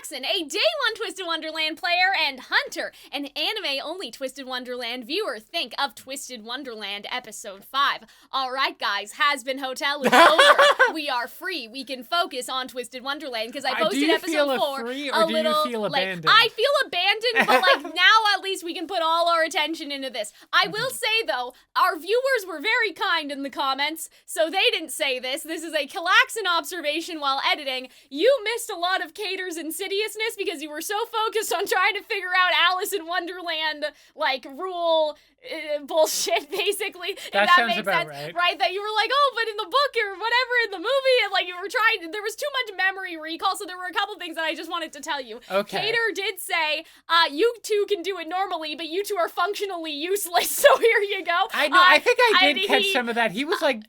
Calxiyn, a Day 1 Twisted Wonderland player, and Hunter, an anime-only Twisted Wonderland viewer. Think of Twisted Wonderland Episode 5. Alright guys, Has-Been Hotel is over. We are free. We can focus on Twisted Wonderland, because I posted Episode 4 free, a do little you feel abandoned? I feel abandoned, but like now at least we can put all our attention into this. I will say though, our viewers were very kind in the comments, so they didn't say this. This is a Calxiyn observation while editing. You missed a lot of Cater's insidiousness because you were so focused on trying to figure out Alice in Wonderland, like, rule bullshit, basically. That if that sounds makes about sense. right. That you were like, oh, but in the book or whatever, in the movie, and like you were trying, there was too much memory recall, so there were a couple things that I just wanted to tell you. Okay. Cater did say, you two can do it normally, but you two are functionally useless, so here you go. I know, I think I did catch he, some of that. He was like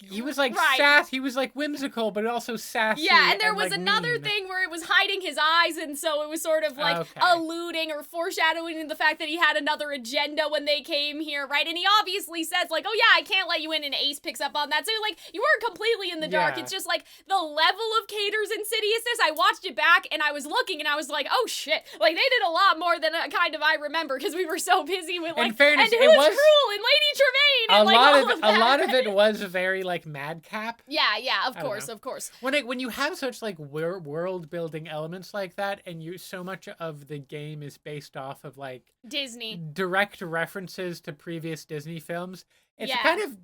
right. sass, he was like whimsical, but also sassy. Yeah, and there was like, another mean. thing where it was hiding his eyes, and so it was sort of like alluding or foreshadowing the fact that he had another agenda when they came here, right? And he obviously says like, oh yeah, I can't let you in, and Ace picks up on that. So like, you weren't completely in the dark. Yeah. It's just like the level of Cater's insidiousness. I watched it back and I was looking and I was like, oh shit. Like they did a lot more than kind of I remember because we were so busy with like, in fairness, and who was Cruel and Lady Tremaine and like all of that. A lot of it was very like madcap. Yeah, of course. When you have such like world building elements like that, and so much of the game is based off of like Disney direct references to previous Disney films, it's yeah. kind of,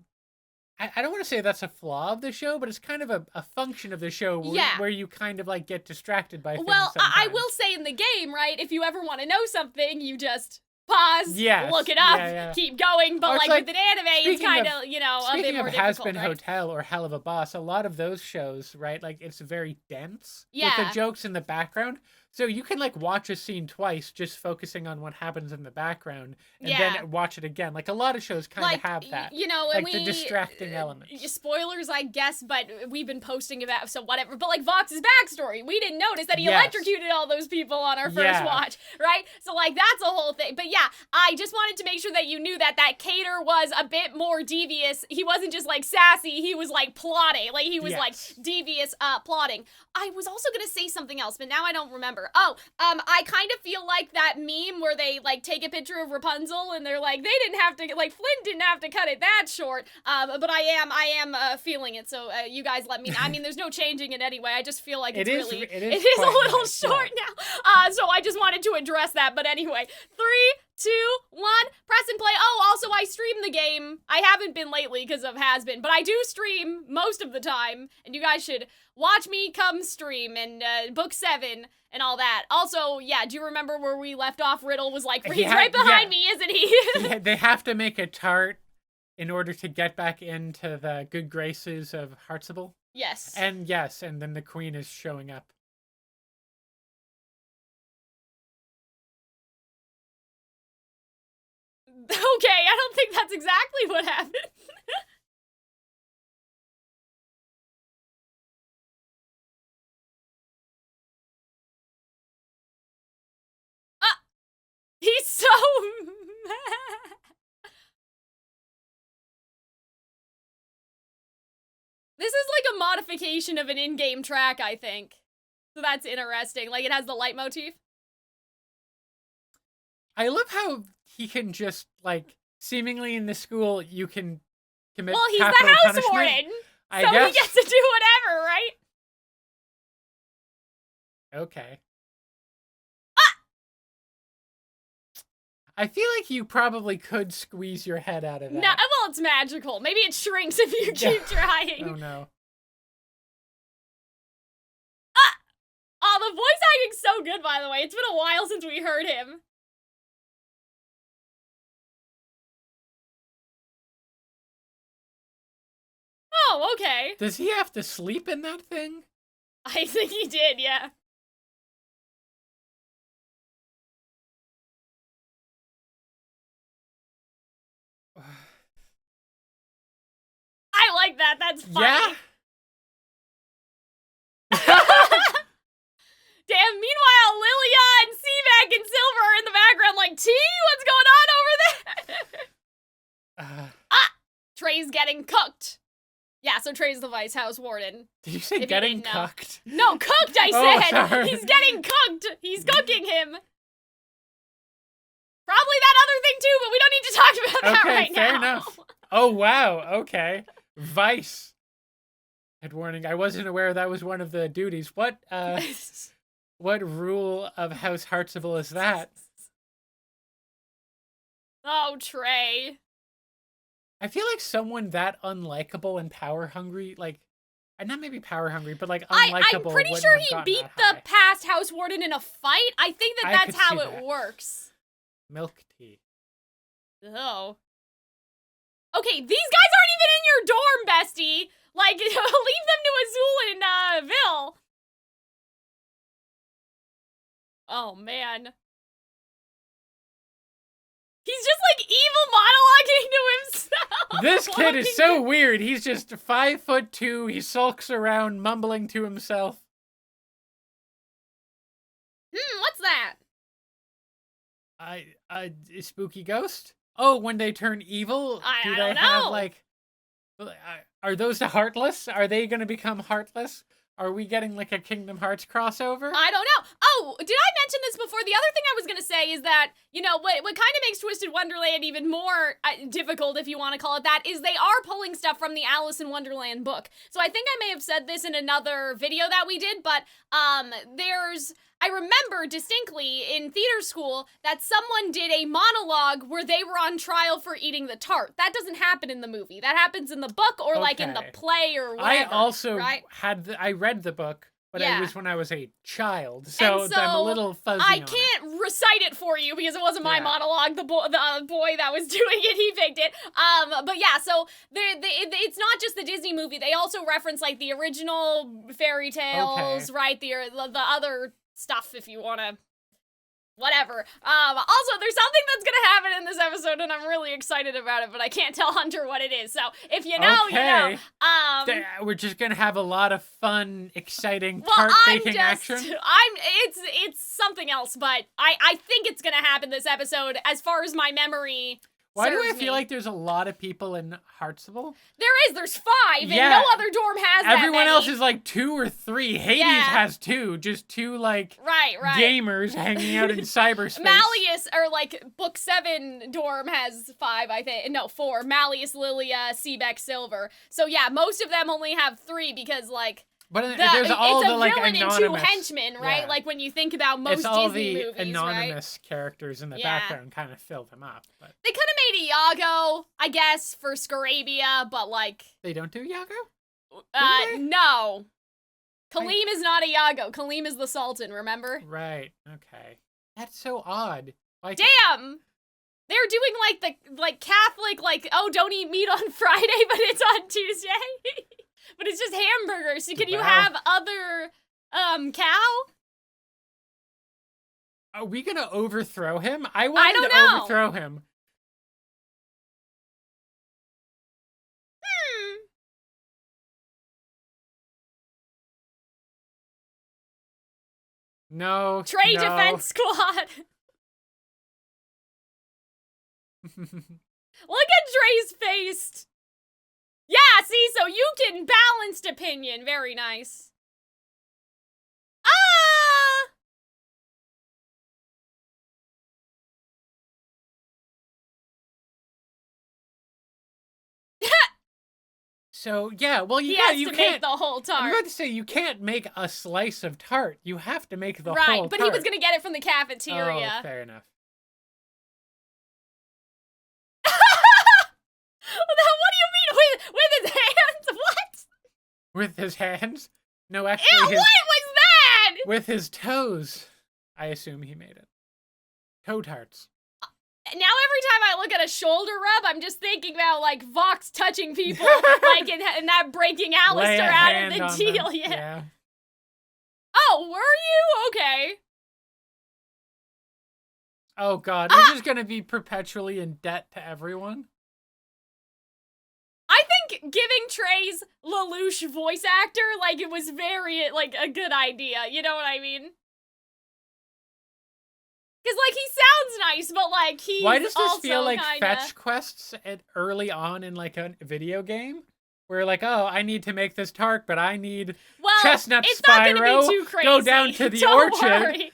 I don't want to say that's a flaw of the show, but it's kind of a function of the show where you kind of like get distracted by things sometimes. I will say in the game, right, if you ever want to know something, you just pause, look it up, keep going, but like with an anime, it's kind of, you know, a bit more difficult, Has-Been right? Hotel or Hell of a Boss, a lot of those shows, right, like it's very dense with Yeah. the jokes in the background. So you can like watch a scene twice just focusing on what happens in the background and then watch it again. Like a lot of shows kind of have that. You know, like and the distracting elements. Spoilers, I guess, but we've been posting about, so whatever. But like Vox's backstory, we didn't notice that he electrocuted all those people on our first watch, right? So like that's a whole thing. But yeah, I just wanted to make sure that you knew that Cater was a bit more devious. He wasn't just like sassy, he was like plotting. Like he was like devious plotting. I was also gonna say something else, but now I don't remember. I kind of feel like that meme where they like take a picture of Rapunzel and they're like, they didn't have to, like Flynn didn't have to cut it that short. But I am feeling it. So you guys let me know. I mean, there's no changing it anyway. I just feel like it is a little short now. So I just wanted to address that. But anyway, 3, 2, 1, press and play. Oh, also I stream the game. I haven't been lately because of Has-Been, but I do stream most of the time, and you guys should watch me come stream and book 7 and all that. Also, yeah, do you remember where we left off? Riddle was like, he's right behind me, isn't he? They have to make a tart in order to get back into the good graces of Heartsible. Yes. And then the queen is showing up. Okay, I don't think that's exactly what happened. He's so mad. This is like a modification of an in-game track, I think. So that's interesting. Like, it has the leitmotif. I love how he can just, like, seemingly in the school, you can commit Well, he's the capital house punishment. warden, I so guess. he gets to do whatever, right? Okay. I feel like you probably could squeeze your head out of that. No, well, it's magical. Maybe it shrinks if you keep trying. Oh, no. Oh, the voice acting's so good, by the way. It's been a while since we heard him. Oh, okay. Does he have to sleep in that thing? I think he did, yeah. I like that. That's funny. Yeah? Damn, meanwhile, Lilia and Seaback and Silver are in the background like, T, what's going on over there? Trey's getting cooked. Yeah, so Trey's the vice house warden. Did you say getting cooked? No, cooked, I said! Oh, sorry. He's getting cooked! He's cooking him! Probably that other thing too, but we don't need to talk about that right now. Okay, fair enough. Oh, wow, okay. Vice. Head warning, I wasn't aware that was one of the duties. What rule of House Heartsible is that? Oh, Trey. I feel like someone that unlikable and power hungry, like, and not maybe power hungry, but like unlikable. I'm pretty sure he beat the past house warden in a fight. I think that's how it works. Milk tea. Oh. Okay, these guys aren't even in your dorm, bestie. Like, leave them to Azul and Vil. Oh man. He's just like evil monologuing to himself. This kid is so weird. He's just 5'2". He sulks around mumbling to himself. What's that? A spooky ghost? Oh, when they turn evil, do they have like? Are those the heartless? Are they gonna become heartless? Are we getting like a Kingdom Hearts crossover? I don't know. Oh, did I mention this before? The other thing I was going to say is that, you know, what kind of makes Twisted Wonderland even more difficult, if you want to call it that, is they are pulling stuff from the Alice in Wonderland book. So I think I may have said this in another video that we did, but I remember distinctly in theater school that someone did a monologue where they were on trial for eating the tart. That doesn't happen in the movie. That happens in the book or like in the play or whatever. I also I read the book, but it was when I was a child, so I'm a little fuzzy I can't recite it for you because it wasn't my monologue. The boy that was doing it, he picked it. But yeah, so it's not just the Disney movie. They also reference like the original fairy tales, right? The other stuff, if you want to, whatever. Also, there's something that's gonna happen in this episode, and I'm really excited about it, but I can't tell Hunter what it is. So if you know, you know. We're just gonna have a lot of fun, exciting tart baking action. It's something else, but I think it's gonna happen this episode, as far as my memory. Why do I feel like there's a lot of people in Heartsible? There's 5, and no other dorm has that Everyone many. else is like 2 or 3. Hades has 2, just 2 like gamers hanging out in cyberspace. Malleus, or like Book 7 dorm has 5, I think. No, 4. Malleus, Lilia, Seebeck, Silver. So yeah, most of them only have 3 because like... But there's all the like anonymous. It's a villain and 2 henchmen, right? Yeah. Like when you think about most Disney movies, it's all the anonymous characters in the background kind of fill them up. But they could have made Iago, I guess, for Scarabia, but like... They don't do Iago? No. Kaleem is not Iago. Kaleem is the Sultan, remember? Right, okay. That's so odd. Like, damn! They're doing like Catholic, like, oh, don't eat meat on Friday, but it's on Tuesday. But it's just hamburgers. So can you have other, cow? Are we gonna overthrow him? I want to overthrow him. No. Trey Defense Squad. Look at Trey's face. Yeah, see, so you can balanced opinion. Very nice. So, yeah, well, you can't make the whole tart. I'm about to say, you can't make a slice of tart. You have to make the whole tart. Right, but he was going to get it from the cafeteria. Oh, fair enough. What do you mean with his hands? What? With his hands? No, actually, what was that? With his toes. I assume he made it. Toe tarts. Now every time I look at a shoulder rub, I'm just thinking about, like, Vox touching people, like, and that breaking Alistair out of the deal. Yeah. Oh, were you? Okay. Oh, God. We're just gonna be perpetually in debt to everyone? I think giving Trey's Lelouch voice actor, like, it was very, like, a good idea. You know what I mean? Because, like, he sounds nice, but, like, he's Why does this feel like kinda... fetch quests early on in, like, a video game? We're like, oh, I need to make this tart, but I need well, chestnut it's Spyro. Not gonna be too crazy. Go down to the Don't orchard worry.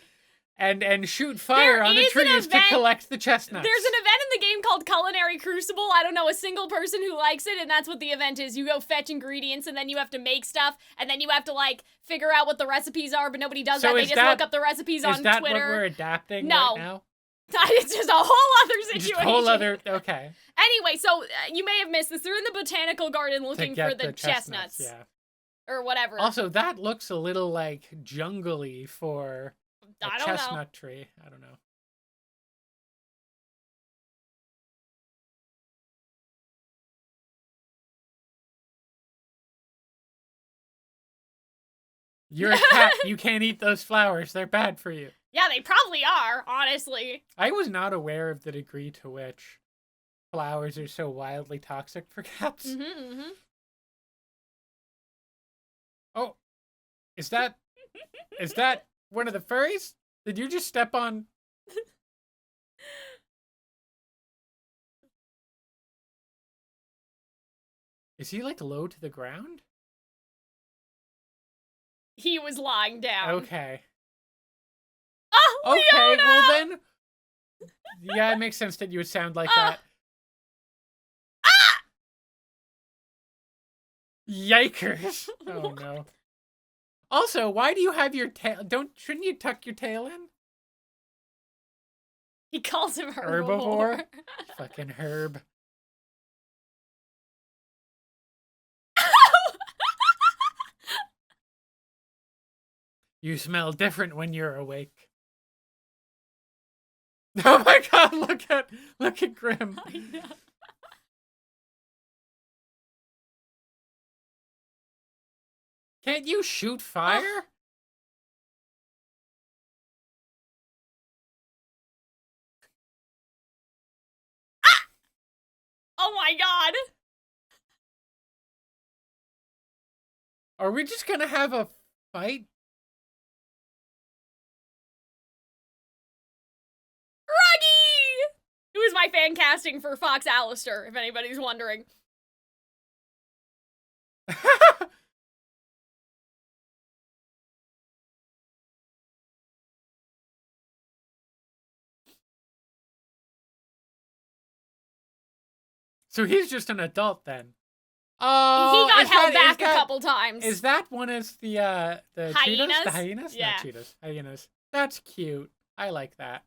and shoot fire on the trees to collect the chestnuts. There's an event in the game called Culinary Crucible. I don't know a single person who likes it, and that's what the event is. You go fetch ingredients, and then you have to make stuff, and then you have to, like, figure out what the recipes are, but nobody does that. They just look up the recipes on Twitter. Is that what we're adapting right now? It's just a whole other situation. Just a whole other, okay. Anyway, so you may have missed this. They're in the botanical garden looking for the chestnuts. Yeah. Or whatever. Also, that looks a little, like, jungly for a chestnut tree. I don't know. You're a cat. You can't eat those flowers. They're bad for you. Yeah, they probably are, honestly. I was not aware of the degree to which flowers are so wildly toxic for cats. Oh, is that one of the furries? Did you just step on? Is he like low to the ground? He was lying down. Okay. Oh, okay, Leona! well then. Yeah, it makes sense that you would sound like that. Ah! Yikers! Oh no. Also, why do you have your tail? Shouldn't you tuck your tail in? He calls him herbivore. Fucking herb. You smell different when you're awake. Oh my god, look at Grim. I know. Can't you shoot fire? Ah! Oh my god. Are we just gonna have a fight? Ruggy! Who is my fan casting for Fox Alistair, if anybody's wondering. So he's just an adult then. He got held back a couple times. Is that one as the hyenas? cheetahs? The hyenas? Yeah. Not cheetahs. Hyenas. That's cute. I like that.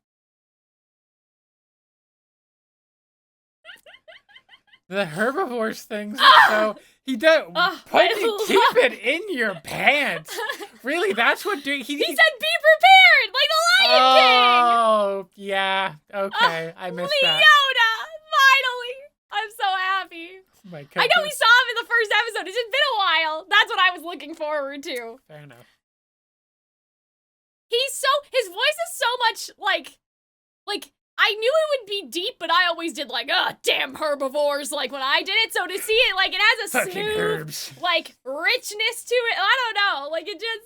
The herbivores things. So he does. Keep it in your pants. Really? That's what he said. Be prepared, like the Lion King. Oh yeah. Okay, I missed that. Leona, finally. I'm so happy. My I know we saw him in the first episode. It's just been a while. That's what I was looking forward to. Fair enough. His voice is so much like I knew it would be deep, but I always did like, damn herbivores, like when I did it. So to see it, like it has a fucking smooth, herbs. like richness to it. I don't know, like it just.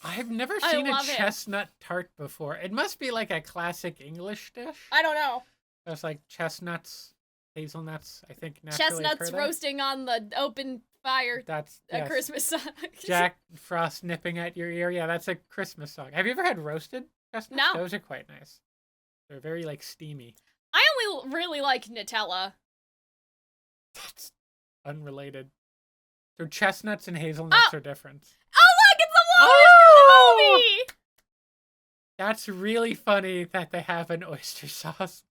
I've never seen a chestnut tart before. It must be like a classic English dish. I don't know. There's like chestnuts, hazelnuts, I think naturally chestnuts roasting on the open fire. That's a Christmas song. Jack Frost nipping at your ear. Yeah, that's a Christmas song. Have you ever had roasted chestnuts? No. Those are quite nice. They're very like steamy. I only really like Nutella. That's unrelated. So chestnuts and hazelnuts are different. Oh look, it's the Walrus movie! That's really funny that they have an oyster sauce.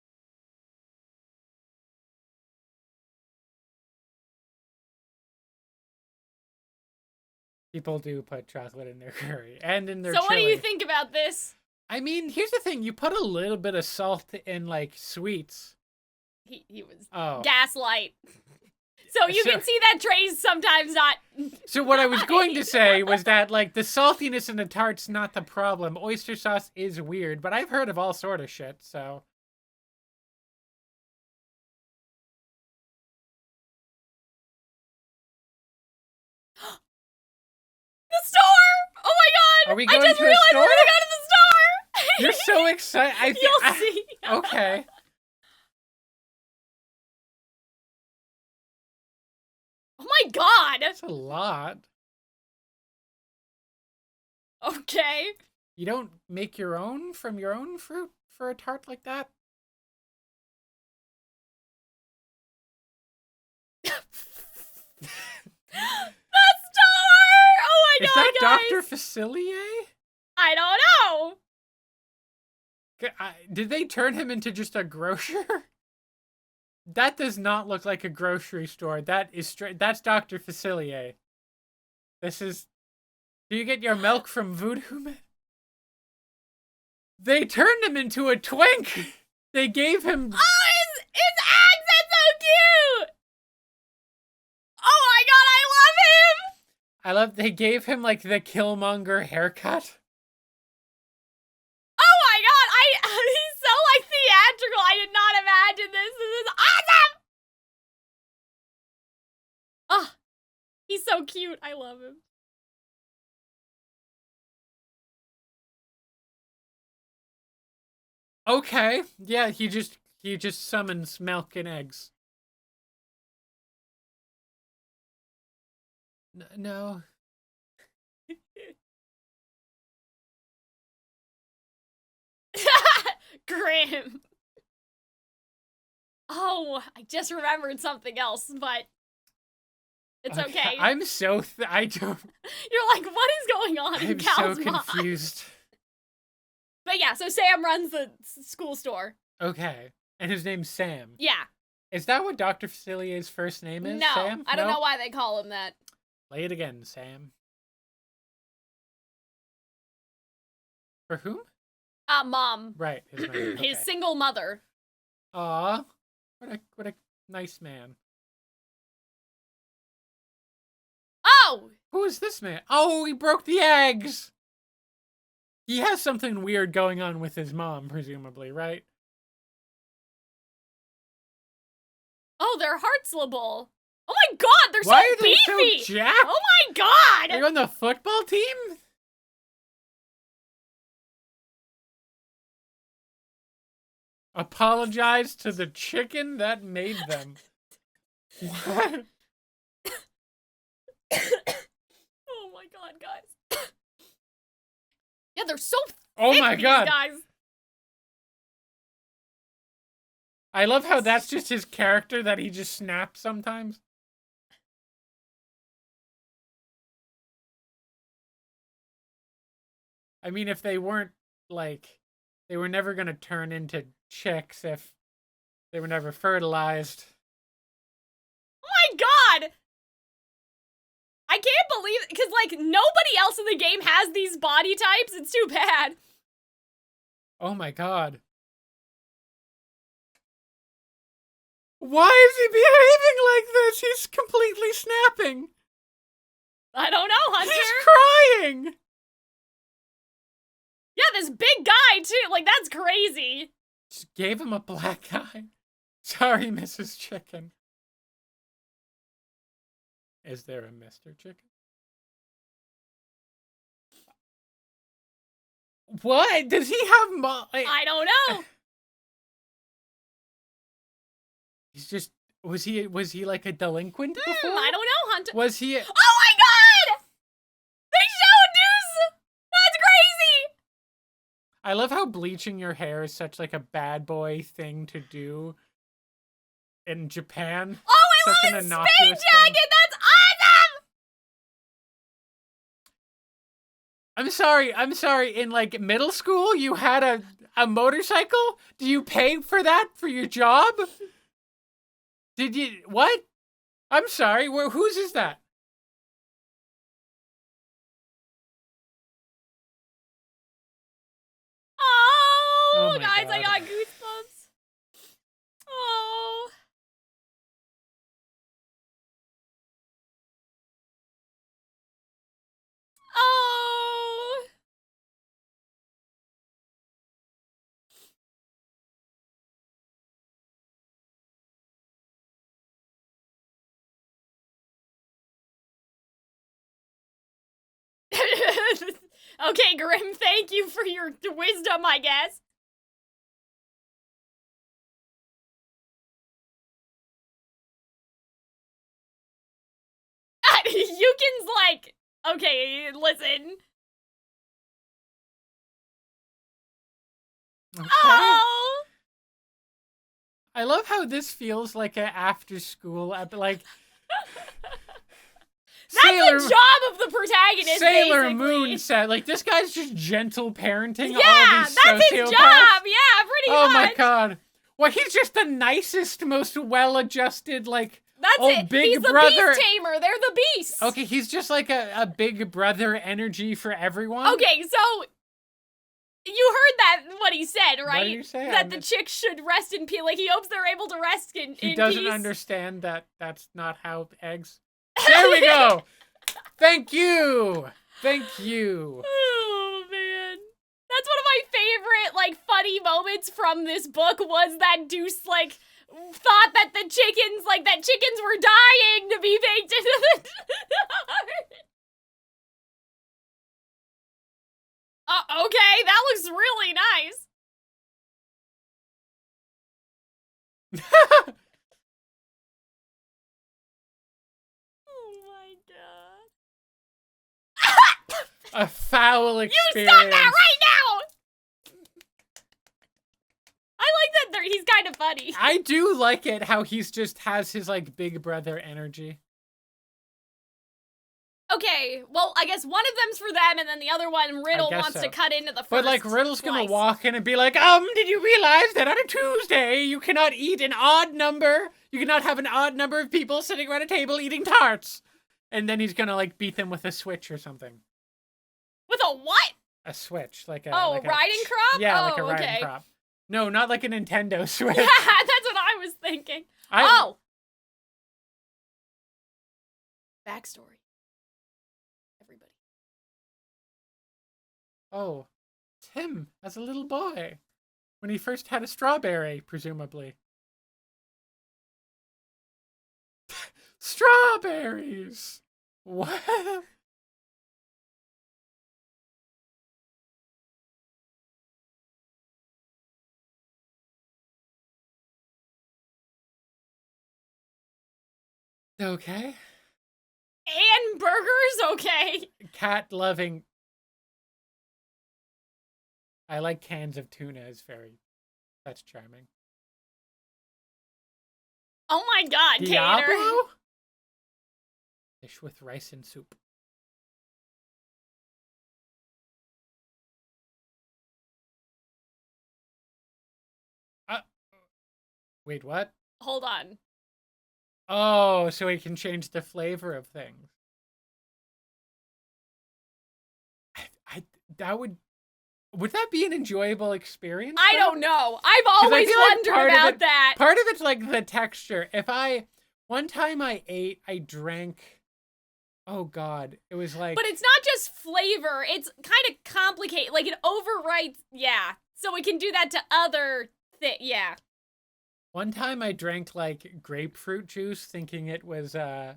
People do put chocolate in their curry and in their chili. So what do you think about this? I mean, here's the thing. You put a little bit of salt in, like, sweets. He was gaslight. So you can see that Trey's sometimes not... So what I was going to say was that, like, the saltiness in the tart's not the problem. Oyster sauce is weird, but I've heard of all sort of shit, so... The store! Oh my god! Are we going I just to a realized store? we're gonna go to the store! You're so excited. You'll see. Okay. god! That's a lot. Okay. You don't make your own from your own fruit for a tart like that? The star! Oh my god, Is that guys! Dr. Facilier? I don't know! Did they turn him into just a grocer? That does not look like a grocery store. That is straight. That's Dr. Facilier. This is... Do you get your milk from Voodoo Man? They turned him into a twink! They gave him... Oh, his accent's so cute! Oh my god, I love him! I love they gave him, like, the Killmonger haircut. Oh my god, he's so, like, theatrical. I did not imagine this. This is awesome! Oh, he's so cute. I love him. Okay, yeah, he just summons milk and eggs. No. Grim. Oh, I just remembered something else, but it's okay. I'm so I don't. You're like, what is going on in Cal's I'm so confused. But yeah, so Sam runs the school store. Okay, and his name's Sam. Yeah. Is that what Dr. Facilier's first name is? No, Sam? I don't know why they call him that. Play it again, Sam. For whom? Mom. Right, his mother. Okay. His single mother. Aw, what a nice man. Oh! Who is this man? Oh, he broke the eggs! He has something weird going on with his mom, presumably, right? Oh, they're Hartzlable. Oh my god, they're Why so are they beefy! so jacked? Oh my god! Are you on the football team? Apologize to the chicken that made them. What? Oh my god, guys. Yeah, they're so Oh thick, my these god. guys. I love how that's just his character, that he just snaps sometimes. I mean, if they weren't, like, they were never gonna turn into chicks if they were never fertilized. Oh my god! I can't believe it, because, like, nobody else in the game has these body types. It's too bad. Oh my god. Why is he behaving like this? He's completely snapping. I don't know, Hunter. He's crying. Yeah, this big guy, too. Like, that's crazy. Just gave him a black eye. Sorry, Mrs. Chicken. Is there a Mr. Chicken? What? Does he have I don't know. He's just... Was he like a delinquent before? I don't know, Hunter. Was he... Oh my god! They showed Deuce! That's crazy! I love how bleaching your hair is such like a bad boy thing to do in Japan. Oh, I such love an his innocuous Spain jacket! thing. That's awesome! I'm sorry, in like middle school you had a motorcycle? Do you pay for that for your job? Did you, what? I'm sorry, whose is that? Oh, guys, God. I got goosebumps. Oh. Oh. Okay, Grim, thank you for your wisdom, I guess. Yukin's like, okay, listen. Okay. Oh! I love how this feels like an after-school, like... That's the job of the protagonist, Sailor basically. Moon said, like, this guy's just gentle parenting all Yeah, these that's his sociopaths. job. Yeah, pretty much. Oh my god. Well, he's just the nicest, most well-adjusted, like, that's old it. big He's the brother. beast tamer. They're the beasts. Okay, he's just like a big brother energy for everyone. Okay, so you heard that what he said, right? What did you say? That the chicks should rest in peace. Like he hopes they're able to rest in peace. He doesn't understand that that's not how eggs. There we go. Thank you. Thank you. Oh man, that's one of my favorite like funny moments from this book was that Deuce like thought that the chickens were dying to be baked into the okay, that looks really nice. Oh my god. A foul experience. You stop that right now! I like that he's kind of funny. I do like it how he's just has his like big brother energy. Okay, well, I guess one of them's for them, and then the other one, Riddle wants to cut into the first. But like Riddle's slice. gonna walk in and be like, did you realize that on a Tuesday you cannot eat an odd number? You cannot have an odd number of people sitting around a table eating tarts. And then he's gonna like beat them with a switch or something. With a what? A switch, like a riding crop. Yeah, oh, like a riding okay. crop. No, not like a Nintendo Switch. Yeah, that's what I was thinking. Backstory. Everybody. Oh, Tim as a little boy, when he first had a strawberry, presumably. Strawberries. What? Okay. And burgers, okay. Cat loving. I like cans of tuna. That's charming. Oh my god, Diablo? Tater. Fish with rice and soup. Wait, what? Hold on. Oh, so he can change the flavor of things. Would that be an enjoyable experience? I don't know. I've always wondered about that. Part of it's like the texture. One time I drank, oh god, it was like. But it's not just flavor. It's kind of complicated. Like it overwrites, yeah. So we can do that to other things, yeah. One time I drank like grapefruit juice thinking it was what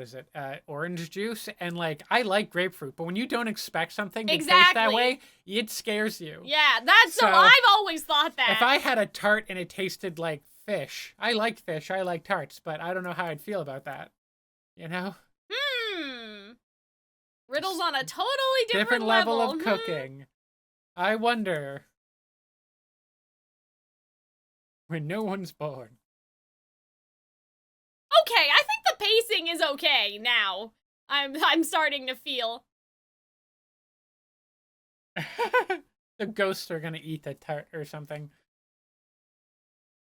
is it? Orange juice. And like I like grapefruit, but when you don't expect something to taste that way, it scares you. Yeah, so I've always thought that. If I had a tart and it tasted like fish, I like fish, I like tarts, but I don't know how I'd feel about that. You know? Riddle's on a totally different level of cooking. I wonder. When no one's born. Okay, I think the pacing is okay now. I'm starting to feel. The ghosts are gonna eat the tart or something.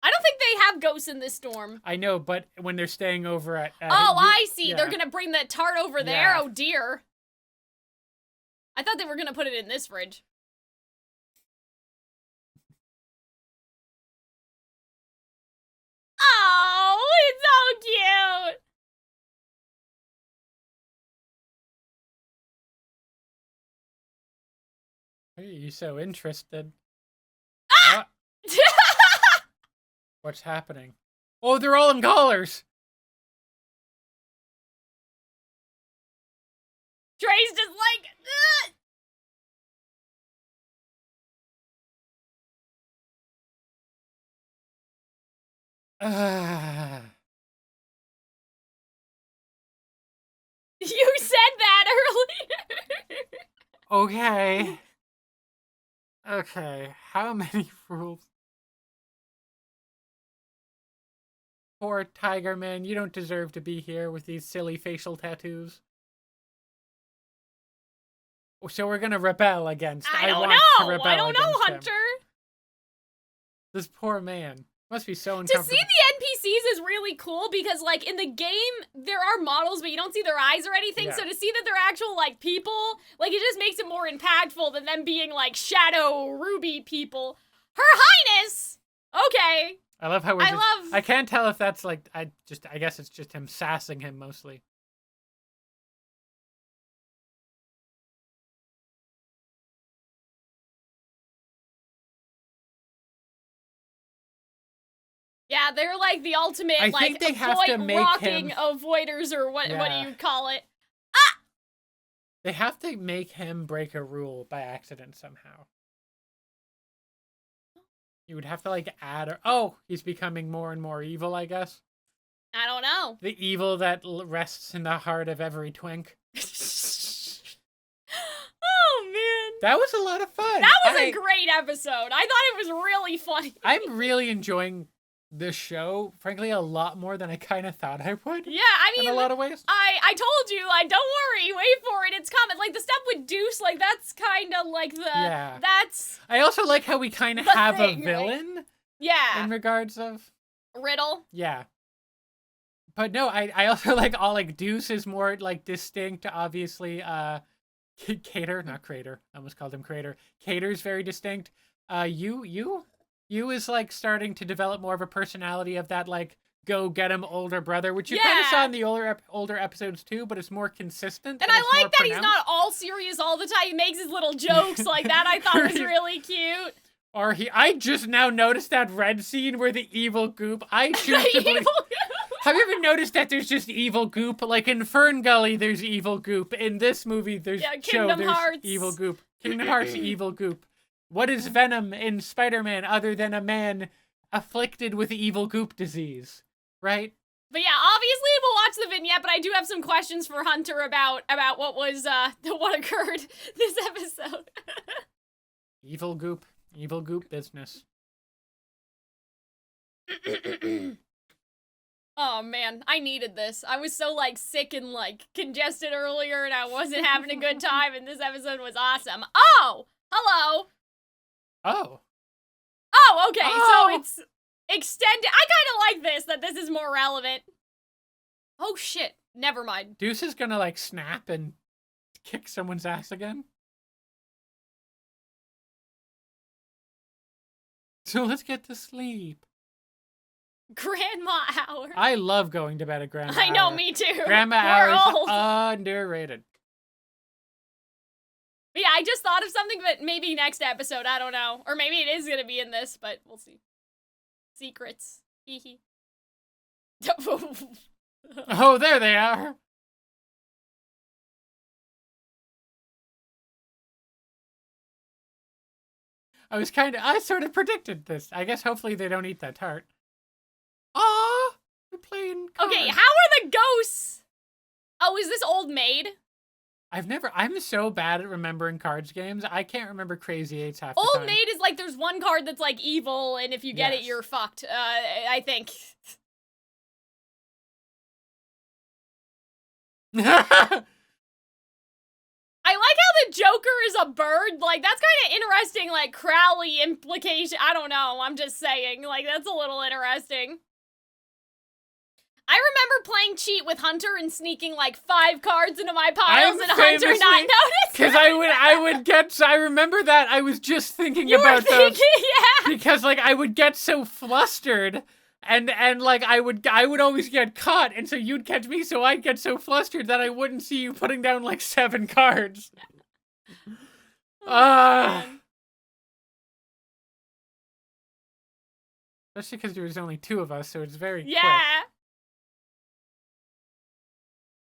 I don't think they have ghosts in this storm. I know, but when they're staying over at... I see. Yeah. They're gonna bring the tart over there. Yeah. Oh dear. I thought they were gonna put it in this fridge. Oh, it's so cute. Why are you so interested? Ah! What's happening? Oh, they're all in collars. Trey's just like, ugh! Okay. Okay. How many rules? Poor Tiger Man, you don't deserve to be here with these silly facial tattoos. So we're gonna rebel against. I don't want know. to rebel I don't know, against Hunter. him. This poor man must be so To uncomfortable. see the NPCs is really cool because, like, in the game, there are models, but you don't see their eyes or anything. Yeah. So to see that they're actual, like, people, like, it just makes it more impactful than them being, like, shadow ruby people. Her Highness! Okay. I love how I can't tell if that's, like, I guess it's just him sassing him mostly. Yeah, they're like the ultimate, I like, think they have to make rocking him... avoiders, or what do you call it? They have to make him break a rule by accident somehow. You would have to, like, add... Oh, he's becoming more and more evil, I guess. I don't know. The evil that rests in the heart of every twink. Oh, man. That was a lot of fun. That was a great episode. I thought it was really funny. I'm really enjoying this show, frankly, a lot more than I kind of thought I would. Yeah, I mean, in a lot of ways. I told you, like, don't worry, wait for it, it's coming. Like, the stuff with Deuce, like, that's kind of like the... Yeah. That's... I also like how we kind of have a villain. Right? Yeah. In regards of... Riddle. Yeah. But no, I also like all, like, Deuce is more, like, distinct, obviously. Cater, not Crater. I almost called him Crater. Cater's very distinct. You is, like, starting to develop more of a personality of that, like, go get him older brother, which you kind of saw in the older episodes too, but it's more consistent. And I like that he's not all serious all the time. He makes his little jokes like that. I thought was really cute. Or I just now noticed that red scene where the evil goop. I choose to believe. Have you ever noticed that there's just evil goop? Like in Fern Gully, there's evil goop. In this movie, there's Kingdom Hearts. Evil goop. Kingdom Hearts, evil goop. What is Venom in Spider-Man other than a man afflicted with evil goop disease, right? But yeah, obviously we'll watch the vignette, but I do have some questions for Hunter about what was what occurred this episode. Evil goop business. Oh man, I needed this. I was so like sick and like congested earlier, and I wasn't having a good time, and this episode was awesome. Oh, hello. Oh, okay, so it's extended. I kind of like this, that this is more relevant. Oh shit, never mind. Deuce is gonna like snap and kick someone's ass again. So let's get to sleep. Grandma hour. I love going to bed at grandma hour. I know, me too. Grandma hour is underrated. But yeah, I just thought of something, but maybe next episode, I don't know. Or maybe it is going to be in this, but we'll see. Secrets. Hee Oh, there they are. I sort of predicted this. I guess hopefully they don't eat that tart. Aw, we're playing cards. Okay, how are the ghosts? Oh, is this Old Maid? I'm so bad at remembering cards games. I can't remember Crazy 8s half the time. Old Maid is like, there's one card that's like evil, and if you get it, you're fucked, I think. I like how the Joker is a bird. Like, that's kind of interesting, like, Crowley implication. I don't know, I'm just saying. Like, that's a little interesting. I remember playing cheat with Hunter and sneaking, like, 5 cards into my piles and Hunter not noticed. Because I remember that. I was just thinking about those. Yeah. Because, like, I would get so flustered. And like I would always get caught, and so you'd catch me, so I'd get so flustered that I wouldn't see you putting down like 7 cards. Especially because there was only 2 of us, so it's very quick. I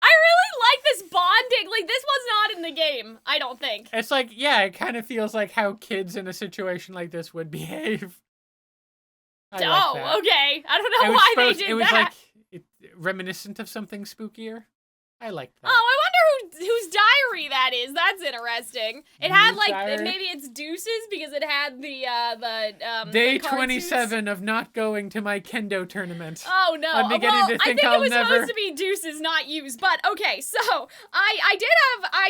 really like this bonding. Like, this was not in the game, I don't think. It's like, yeah, it kind of feels like how kids in a situation like this would behave. Okay. I don't know why they did that. It was like reminiscent of something spookier, I liked that. Oh, I wonder whose diary that is. That's interesting. It had like diary? maybe it's Deuce's because it had the Day the card 27 of not going to my kendo tournament. Oh no! I'm beginning to think I think I'll it was never... supposed to be Deuce's, not use. But okay, so I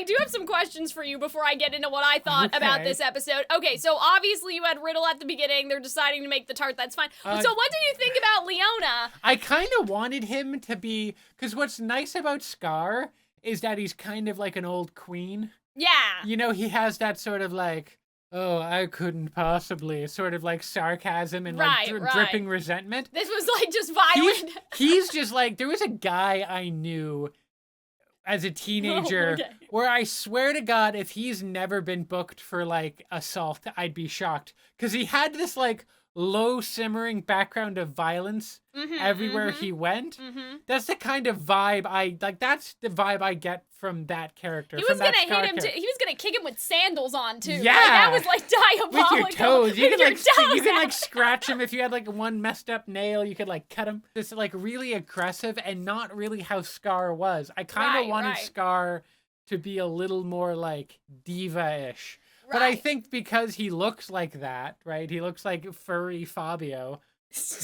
do have some questions for you before I get into what I thought about this episode. Okay, so obviously you had Riddle at the beginning. They're deciding to make the tart. That's fine. So what did you think about Leona? I kind of wanted him to be, because what's nice about Scar is that he's kind of like an old queen. Yeah. You know, he has that sort of like, oh, I couldn't possibly, sort of like sarcasm and like dripping resentment. This was like just violent. He's just like, there was a guy I knew as a teenager where I swear to God, if he's never been booked for like assault, I'd be shocked. Because he had this like low simmering background of violence everywhere he went. That's the kind of vibe I like. That's the vibe I get from that character. He was gonna hit him. He was gonna kick him with sandals on too. Yeah, like, that was like diabolical. With your toes, you can like out. scratch him if you had like one messed up nail. You could like cut him. This like really aggressive and not really how Scar was. I kind of wanted Scar to be a little more like diva-ish. But I think because he looks like that, right? He looks like furry Fabio,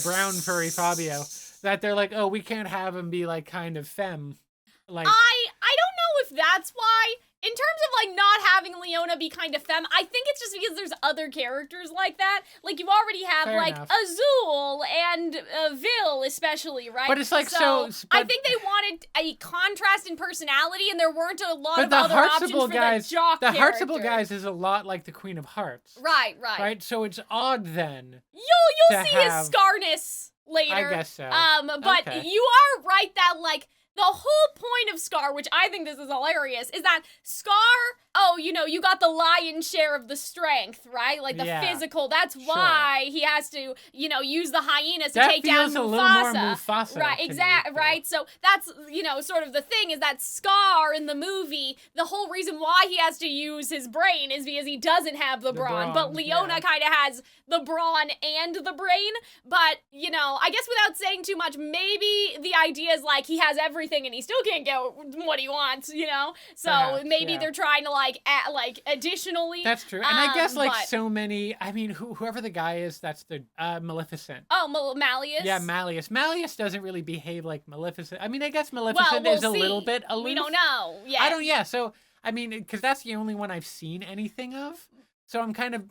brown furry Fabio, that they're like, oh, we can't have him be like kind of femme. Like I don't know if that's why. In terms of like not having Leona be kind of femme, I think it's just because there's other characters like that. Like you already have Fair like enough. Azul and Vil especially, right? But it's like I think they wanted a contrast in personality, and there weren't a lot of the other options for guys, the jock the character. Heartsible guys is a lot like the Queen of Hearts. Right. Right. So it's odd then. You'll see his scarness later. I guess so. But you are right that like. The whole point of Scar, which I think this is hilarious, is that Scar, you got the lion's share of the strength, right? Like the physical. That's why he has to, use the hyenas to take down Mufasa. That feels a little more Mufasa. Right, exactly, right? So that's, sort of the thing is that Scar in the movie, the whole reason why he has to use his brain is because he doesn't have the brawn. But Leona kind of has the brawn and the brain. But, I guess without saying too much, maybe the idea is like he has everything and he still can't get what he wants, So Perhaps, maybe they're trying to additionally. That's true. And I guess so many, I mean, whoever the guy is, that's the Maleficent. Oh, Malleus? Yeah, Malleus. Malleus doesn't really behave like Maleficent. I mean, I guess Maleficent is a little bit aloof. We don't know. Yeah. So, I mean, because that's the only one I've seen anything of. So I'm kind of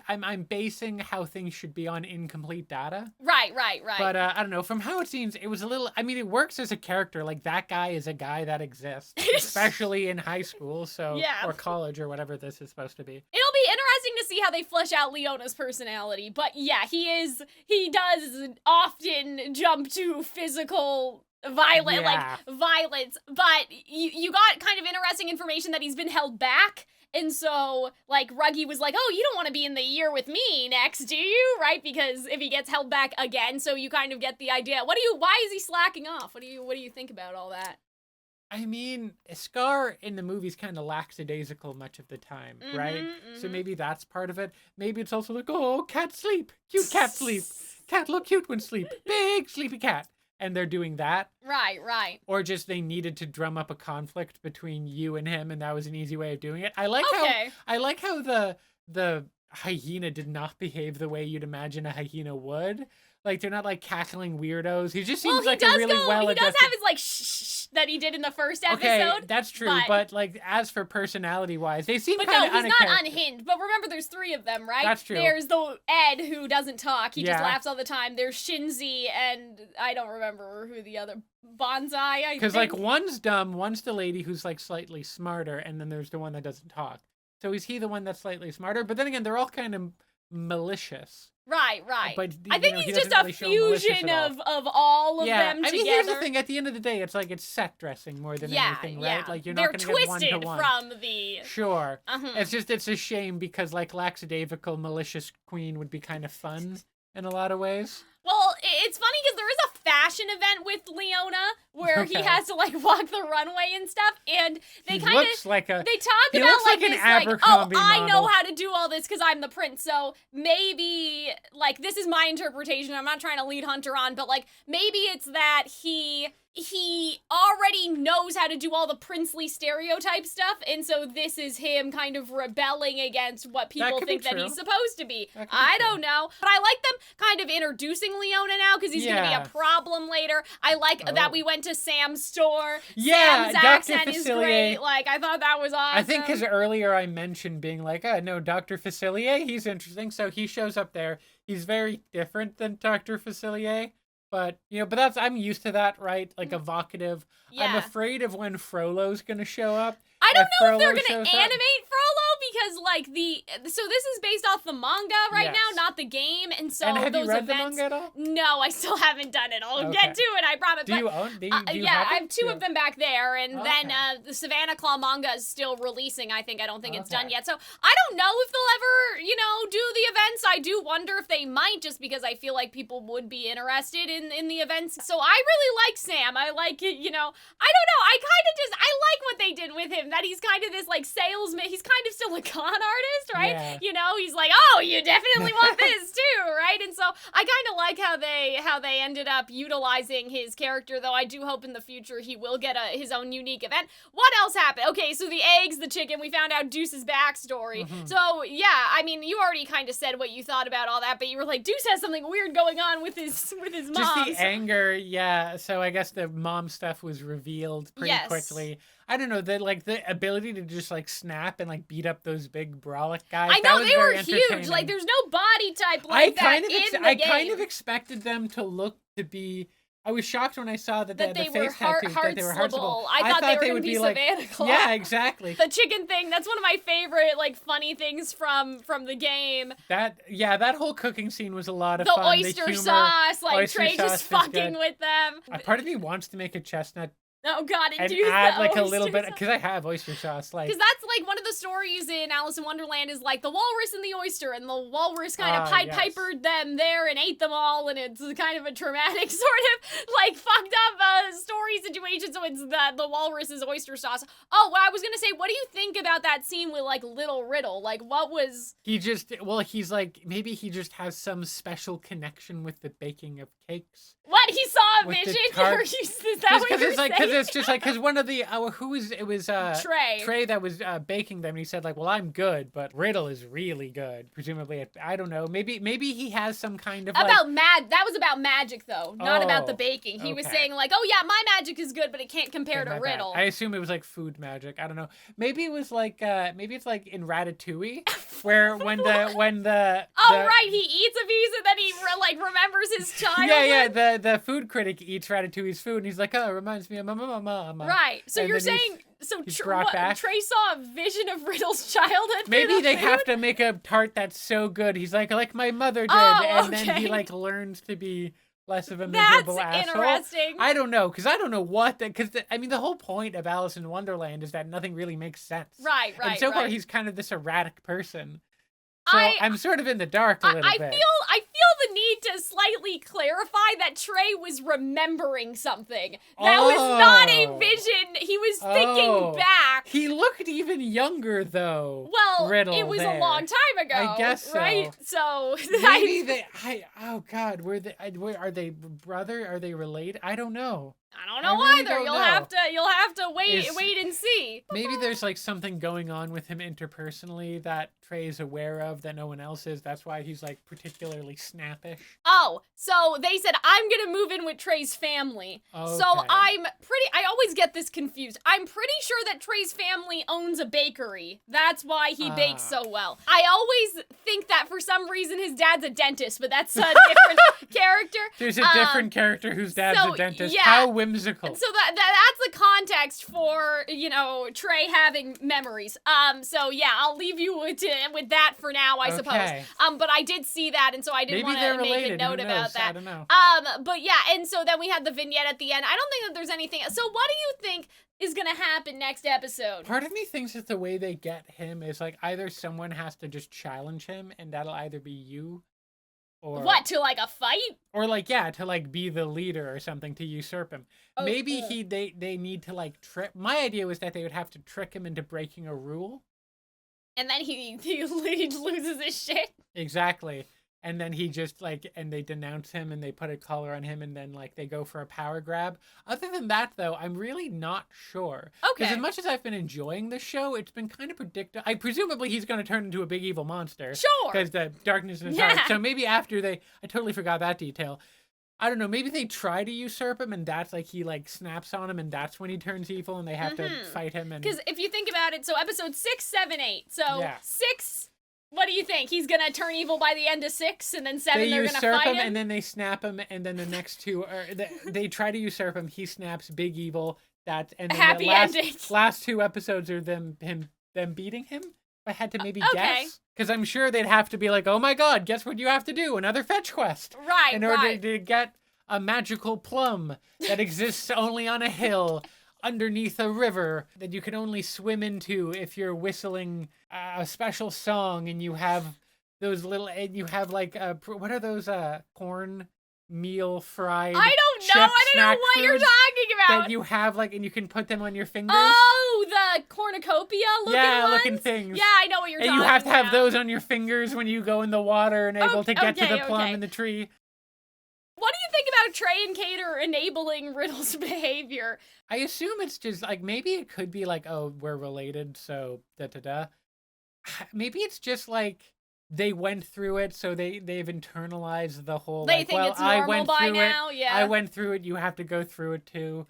I'm basing how things should be on incomplete data. Right. But I don't know. From how it seems, it was a little. I mean, it works as a character. Like that guy is a guy that exists, especially in high school, or college or whatever this is supposed to be. It'll be interesting to see how they flesh out Leona's personality. But yeah, he does often jump to physical violence. But you got kind of interesting information that he's been held back. And so, Ruggy was like, oh, you don't want to be in the year with me next, do you? Right? Because if he gets held back again, so you kind of get the idea. Why is he slacking off? What do you think about all that? I mean, Scar in the movies kind of lackadaisical much of the time, right? So maybe that's part of it. Maybe it's also like, oh, cat sleep. Cute cat sleep. Cat look cute when sleep. Big sleepy cat. And they're doing that. Right. Or just they needed to drum up a conflict between you and him, and that was an easy way of doing it. I like how the hyena did not behave the way you'd imagine a hyena would. Like, they're not, cackling weirdos. He just seems like a really well-adjusted... He does have his, shh that he did in the first episode. Okay, that's true. But as for personality-wise, they seem kind of But no, he's not unhinged. But remember, there's three of them, right? That's true. There's the Ed, who doesn't talk. He just laughs all the time. There's Shinzi, and I don't remember who the other... Bonsai, I think. Because, one's dumb, one's the lady who's, slightly smarter, and then there's the one that doesn't talk. So is he the one that's slightly smarter? But then again, they're all kind of malicious. Right. But I think he's just a fusion of all of them together. I mean, here's the thing. At the end of the day, it's it's set dressing more than anything, right? Like, you're not going to get one-to-one. They're twisted from the... Sure. It's a shame because, lackadaisical, malicious queen would be kind of fun in a lot of ways. Well, it's funny because there is a fashion event with Leona where he has to like walk the runway and stuff, and they kind of they talk about like this like, oh, I know how to do all this because I'm the prince. So maybe like this is my interpretation. I'm not trying to lead Hunter on, but like maybe it's that he already knows how to do all the princely stereotype stuff, and so this is him kind of rebelling against what people think that he's supposed to be. I don't know. But I like them kind of introducing Leona now, because he's going to be a problem later. I like that we went to Sam's store. Yeah, Sam's accent is great. Like, I thought that was awesome. I think because earlier I mentioned being like, no, Dr. Facilier, he's interesting. So he shows up there. He's very different than Dr. Facilier. But, but I'm used to that, right? Like, evocative. Yeah. I'm afraid of when Frollo's gonna show up. I don't know if they're gonna animate Frollo, because, like, so this is based off the manga right now, not the game, and so have those you read events... the manga at all? No, I still haven't done it. I'll get to it, I promise. Do you own? Do you yeah, have I have two of them back there, and then the Savannah Claw manga is still releasing, I think. I don't think it's done yet, so I don't know if they'll ever, do the events. I do wonder if they might, just because I feel like people would be interested in the events. So I really like Sam. I like it, I don't know. I like what they did with him, that he's kind of this, like, salesman. He's kind of still a con artist, right? Yeah. He's like, oh, you definitely want this too, right? And so I kind of like how they ended up utilizing his character, though I do hope in the future he will get his own unique event. What else happened? Okay, so the eggs, the chicken, we found out Deuce's backstory. Mm-hmm. So, yeah, I mean, you already kind of said what you thought about all that, but you were like, Deuce has something weird going on with his mom. Just the anger, yeah. So I guess the mom stuff was revealed pretty quickly. I don't know, the ability to just, like, snap and, like, beat up those big brolic guys. I know, they were huge. Like, there's no body type like that in the game. I kind of expected them to look to be... I was shocked when I saw that the face tattoos, that they were heartable. I thought they were going to be Savannah Claw. Yeah, exactly. The chicken thing, that's one of my favorite, like, funny things from the game. That whole cooking scene was a lot of fun. The oyster sauce, like, Trey just fucking with them. A part of me wants to make a chestnut. Oh god, and add like a little bit, because I have oyster sauce, like, because that's like one of the stories in Alice in Wonderland is like the walrus and the oyster, and the walrus kind of pipered them there and ate them all, and it's kind of a traumatic sort of like fucked up story situation. So it's the walrus's oyster sauce. Oh, well, I was gonna say, what do you think about that scene with like little Riddle? Like, what was he's like, maybe he just has some special connection with the baking of cakes. What, he saw a vision? Or is that what you're saying? Because it's just like, because one of the Trey that was baking them, and he said like, well, I'm good, but Riddle is really good. Presumably, I don't know. Maybe he has some kind of that was about magic though, not about the baking. He was saying like, oh yeah, my magic is good, but it can't compare to Riddle. I assume it was like food magic. I don't know. Maybe it was like maybe it's like in Ratatouille, where when the right, he eats a piece and then he like remembers his childhood. Yeah. The food critic eats Ratatouille's food, and he's like, oh, it reminds me of my mama. Right. So and you're saying, Trey saw a vision of Riddle's childhood? Maybe they have to make a tart that's so good. He's like my mother did. And then he, like, learns to be less of a miserable asshole. That's interesting. I don't know, because I don't know what the whole point of Alice in Wonderland is that nothing really makes sense. Right. And so far, he's kind of this erratic person. So I'm sort of in the dark a little bit. I feel the need to slightly clarify that Trey was remembering something. That was not a vision. He was thinking back. He looked even younger, though. Well, Riddle it was a long time ago. I guess so. Right? So maybe oh God, are they brother? Are they related? I don't know. I don't know either. You'll have to wait and see. Maybe there's like something going on with him interpersonally that Trey's aware of that no one else is. That's why he's like particularly snappish. Oh, so they said I'm gonna move in with Trey's family. Okay. So I always get this confused. I'm pretty sure that Trey's family owns a bakery. That's why he bakes so well. I always think that for some reason his dad's a dentist, but that's a different character. There's a different character whose dad's a dentist. Yeah. How whimsical. So that's the context for, Trey having memories. So yeah, I'll leave you with that for now, I suppose. But I did see that, and so I didn't want to make a note about that. I don't know. But yeah, and so then we had the vignette at the end. I don't think that there's anything. So what do you think is gonna happen next episode? Part of me thinks that the way they get him is like either someone has to just challenge him, and that'll either be you, Or what, to like a fight? Or like, yeah, to like be the leader or something, to usurp him. Oh, Maybe they need to like trick. My idea was that they would have to trick him into breaking a rule. And then he loses his shit. Exactly. And then he just like, and they denounce him and they put a collar on him and then like they go for a power grab. Other than that, though, I'm really not sure. Okay. Because as much as I've been enjoying the show, it's been kind of predictable. Presumably he's going to turn into a big evil monster. Sure. Because the darkness in his heart. So maybe after I totally forgot that detail. I don't know, maybe they try to usurp him and that's like he like snaps on him and that's when he turns evil and they have to fight him. Because if you think about it, so episode 6, 7, 8. So 6, what do you think? He's gonna turn evil by the end of 6 and then 7 they're gonna fight him? And then they snap him and then the next 2 are, they try to usurp him, he snaps, big evil, and then happy ending. Last 2 episodes are them beating him? I had to maybe guess. Because I'm sure they'd have to be like, oh my god, guess what you have to do? Another fetch quest. Right, in order to get a magical plum that exists only on a hill underneath a river that you can only swim into if you're whistling a special song and you have those little, and you have like, what are those corn meal fried I don't know what you're talking about. That you have like, and you can put them on your fingers. Oh, the cornucopia looking things. Yeah, I know what you're talking about. And you have to have those on your fingers when you go in the water and able to get to the plum in the tree. What do you think about Trey and Cater enabling Riddle's behavior? I assume it's just like, maybe it could be like, oh, we're related, so da-da-da. Maybe it's just like they went through it, so they've internalized the whole, they think it's normal by now, yeah. I went through it, you have to go through it too.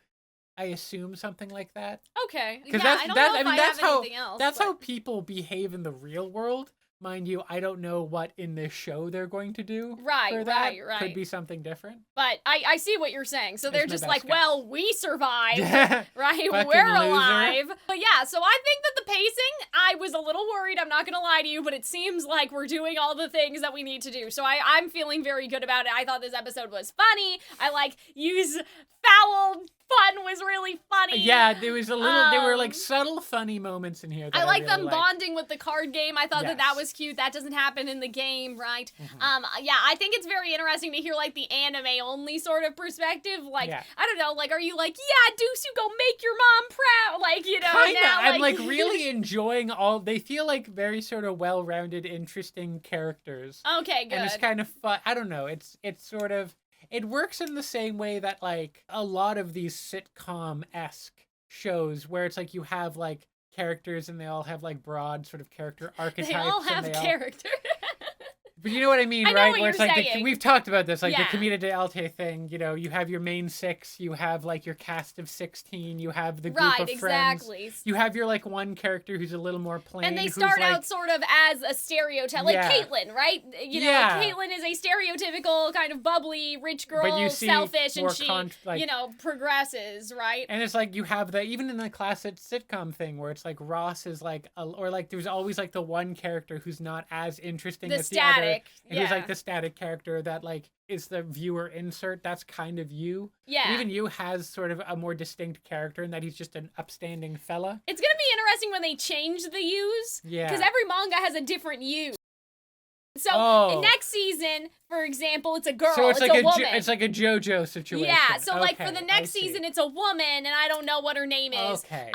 I assume something like that. Okay. Because that's how people behave in the real world. Mind you, I don't know what in this show they're going to do. Right. Could be something different. But I see what you're saying. So they're just like, guess. Well, we survived, right? Fucking We're alive. But yeah, so I think that the pacing, I was a little worried, I'm not going to lie to you, but it seems like we're doing all the things that we need to do. So I'm feeling very good about it. I thought this episode was funny. I like use foul fun was really funny. Yeah, there was a little, there were like subtle funny moments in here. That I like really them bonding with the card game. I thought that was cute. That doesn't happen in the game, right? Yeah, I think it's very interesting to hear like the anime only sort of perspective. Like, I don't know, like, are you like, yeah, Deuce, you go make your mom proud? Like, you know, kinda. Now, I'm like really enjoying they feel like very sort of well-rounded, interesting characters. Okay, good. And it's kind of fun. I don't know. It's sort of, it works in the same way that like a lot of these sitcom-esque shows where it's like you have like characters and they all have like broad sort of character archetypes. They all have character. But you know what I mean, right? Where it's like we've talked about this, like the Comida dell'arte thing. You know, you have your main 6, you have like your cast of 16, you have the group of friends. You have your like one character who's a little more plain. And they start out sort of as a stereotype, like Caitlyn, right? You know, Caitlyn is a stereotypical kind of bubbly rich girl, selfish, and she, you know, progresses, right? And it's like you have even in the classic sitcom thing where it's like Ross is like, or like there's always like the one character who's not as interesting as the other. Who's like the static character that like is the viewer insert. That's kind of you. Yeah. And even you has sort of a more distinct character in that he's just an upstanding fella. It's gonna be interesting when they change the yous. Yeah. Because every manga has a different you. So next season, for example, it's a girl. So it's like a woman. It's like a JoJo situation. Yeah. So like for the next season, it's a woman, and I don't know what her name is. Okay.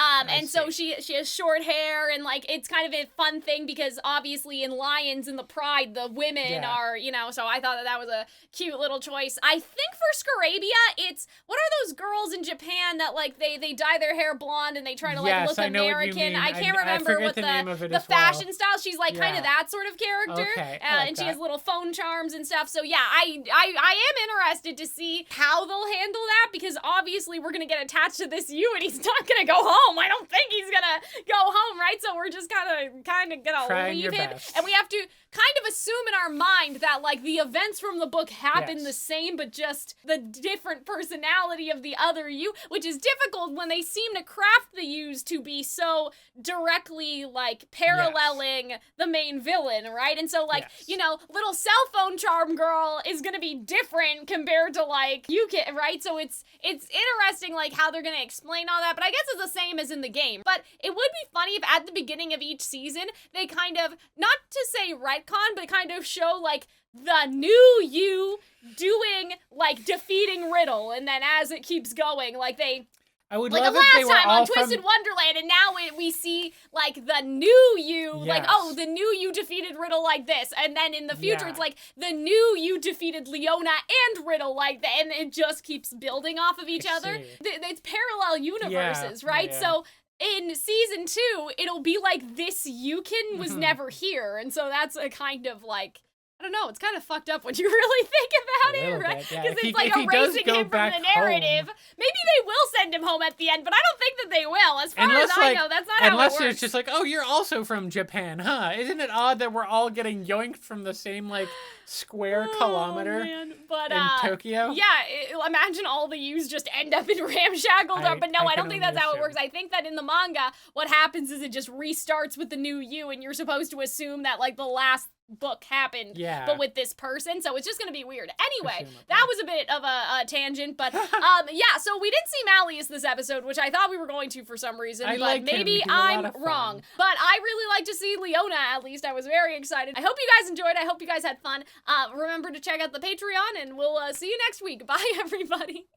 So she has short hair, and like it's kind of a fun thing because obviously in Lions and the Pride, the women are, you know. So I thought that was a cute little choice. I think for Scarabia, it's what are those girls in Japan that like they dye their hair blonde and they try to like look American. I can't remember what the fashion style. She's like kind of that sort of character. Okay. And she has little phone charms and stuff. So yeah, I am interested to see how they'll handle that because obviously we're gonna get attached to this you and he's not gonna go home. I don't think he's gonna go home, right? So we're just kind of gonna leave him, and we have to kind of assume in our mind that like the events from the book happen the same, but just the different personality of the other you, which is difficult when they seem to craft the yous to be so directly like paralleling the main villain, right? And so like you know, little cell phone charm girl is gonna be different compared to, like, Yuki, right? So it's interesting, like, how they're gonna explain all that, but I guess it's the same as in the game. But it would be funny if at the beginning of each season, they kind of, not to say retcon, but kind of show, like, the new you doing, like, defeating Riddle, and then as it keeps going, like, they... I would like love the if they last were time all on Twisted Wonderland, and now we see, like, the new you, like, oh, the new you defeated Riddle like this, and then in the future, it's like, the new you defeated Leona and Riddle like that, and it just keeps building off of each other. It's parallel universes, right? Yeah. So, in season 2, it'll be like this Yukin was never here, and so that's a kind of, like... I don't know, it's kind of fucked up when you really think about it, right? Because it's like erasing him from the narrative. Home. Maybe they will send him home at the end, but I don't think that they will. As far as I know, that's not how it works. Unless it's just like, oh, you're also from Japan, huh? Isn't it odd that we're all getting yoinked from the same, like, square kilometer in Tokyo? Yeah, imagine all the U's just end up in ramshackled up, but no, I don't think that's how it works. I think that in the manga, what happens is it just restarts with the new you, and you're supposed to assume that, like, the last book happened, but with this person, so it's just gonna be weird. Anyway, that was a bit of a tangent, but yeah, so we didn't see Malleus this episode, which I thought we were going to for some reason, but maybe I'm wrong. But I really like to see Leona, at least. I was very excited. I hope you guys enjoyed. I hope you guys had fun. Remember to check out the Patreon, and we'll see you next week. Bye, everybody.